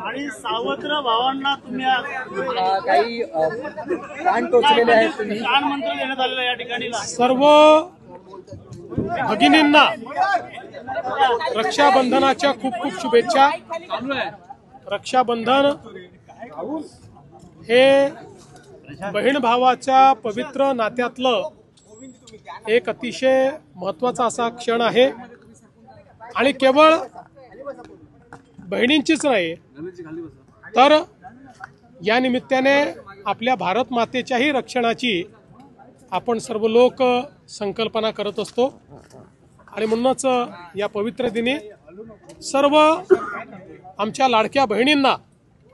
आणि सावत्र भावांना तुम्ही काही कान टोचलेले आहेत तुम्ही. कान मंत्र देण्यात आलेला या ठिकाणी सर्व भगिनींना रक्षाबंधनाच्या खूप खूप शुभेच्छा. रक्षाबंधन हे बहीण भावाच्या पवित्र नात्यातलं एक अतिशय महत्त्वाचा असा क्षण आहे आणि केवळ बहिणींचीच नाही तर या निमित्ताने आपल्या भारत मातेच्याही रक्षणाची आपण सर्व लोक संकल्पना करत असतो आणि म्हणूनच या पवित्र दिनी सर्व आमच्या लाडक्या बहिणींना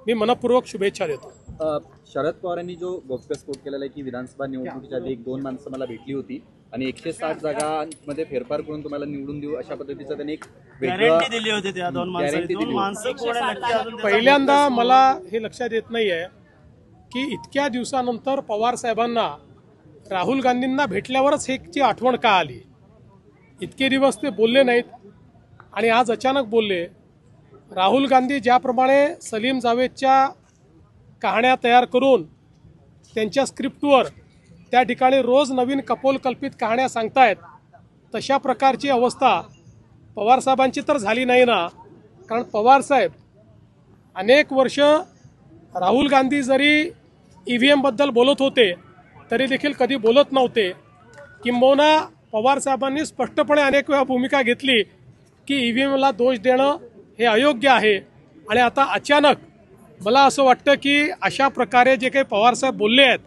मी मनपूर्वक शुभेच्छा देतो. शरद पवारांनी जो गौप्यस्फोट केलेला आहे की विधानसभा निवडणुकीच्या आधी 1-2 माणसं मला भेटली होती आणि 160 जागांमध्ये फेरफार करून तुम्हाला निवडून देऊ अशा पद्धतीचं त्यांनी एक गॅरंटी दिली होती. त्या दोन माणसं कोण आहे पहिल्यांदा मला हे लक्षात येत नाहीये की इतक्या दिवसानंतर पवार साहेबांना राहुल गांधींना भेटल्यावरच ह्याची आठवण का आली. इतके दिवस ते बोलले नाहीत आणि आज अचानक बोलले. राहुल गांधी ज्याप्रमाणे सलीम जावेदच्या कहाण्या तयार करून त्यांच्या स्क्रिप्टवर त्या ठिकाणी रोज नवीन कपोलकल्पित कहाण्या सांगतायत तशा प्रकारची अवस्था पवारसाहेबांची तर झाली नाही ना. कारण पवारसाहेब अनेक वर्ष राहुल गांधी जरी EVM बद्दल बोलत होते तरी देखील कधी बोलत नव्हते. किंबहुना पवारसाहेबांनी स्पष्टपणे अनेक वेळा भूमिका घेतली की EVMला दोष देणं हे अयोग्य आहे आणि आता अचानक मला असं वाटतं की अशा प्रकारे जे काही पवारसाहेब बोलले आहेत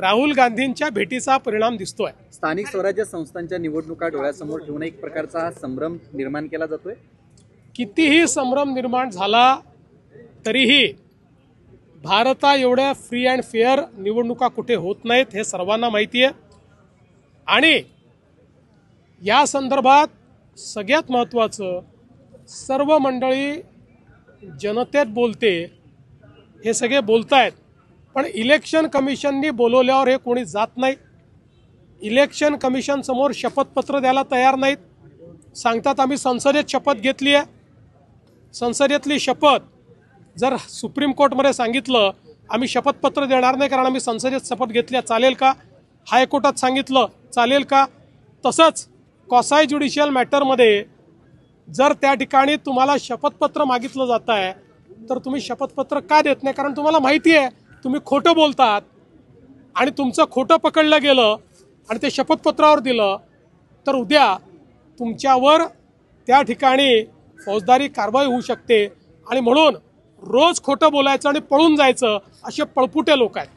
राहुल गांधींच्या भेटीचा परिणाम दिसतोय. स्थानिक स्वराज्य संस्थांच्या निवडणुका डोळ्यासमोर ठेवून एक प्रकारचा हा संभ्रम निर्माण केला जातोय. कितीही संभ्रम निर्माण झाला तरीही भारता एवढ्या फ्री अँड फेअर निवडणुका कुठे होत नाहीत हे सर्वांना माहिती आहे आणि या संदर्भात सगळ्यात महत्त्वाचं सर्व मंडळी जनतेत बोलते हे सगळे बोलतायत पण इलेक्शन कमिशननी बोलवल्यावर हे कोणी जात नाही. इलेक्शन कमिशन समोर शपथपत्र द्यायला तयार नाहीत. सांगतात आम्ही संसदेत शपथ घेतली आहे. संसदेतली शपथ जर सुप्रीम कोर्टमध्ये सांगितलं आम्ही शपथपत्र देणार नाही कारण आम्ही संसदेत शपथ घेतली चालेल का. हायकोर्टात सांगितलं चालेल का. तसंच कॉसाय ज्युडिशियल मॅटरमध्ये जर त्या ठिकाणी तुम्हाला शपथपत्र मागितलं जात आहे तर तुम्ही शपथपत्र का देत नाही. कारण तुम्हाला माहिती आहे तुम्ही खोटं बोलतात आणि तुमचं खोटं पकडलं गेलं आणि ते शपथपत्रावर दिलं तर उद्या तुमच्यावर त्या ठिकाणी फौजदारी कारवाई होऊ शकते आणि म्हणून रोज खोटं बोलायचं आणि पळून जायचं असे पळपुटे लोक आहेत.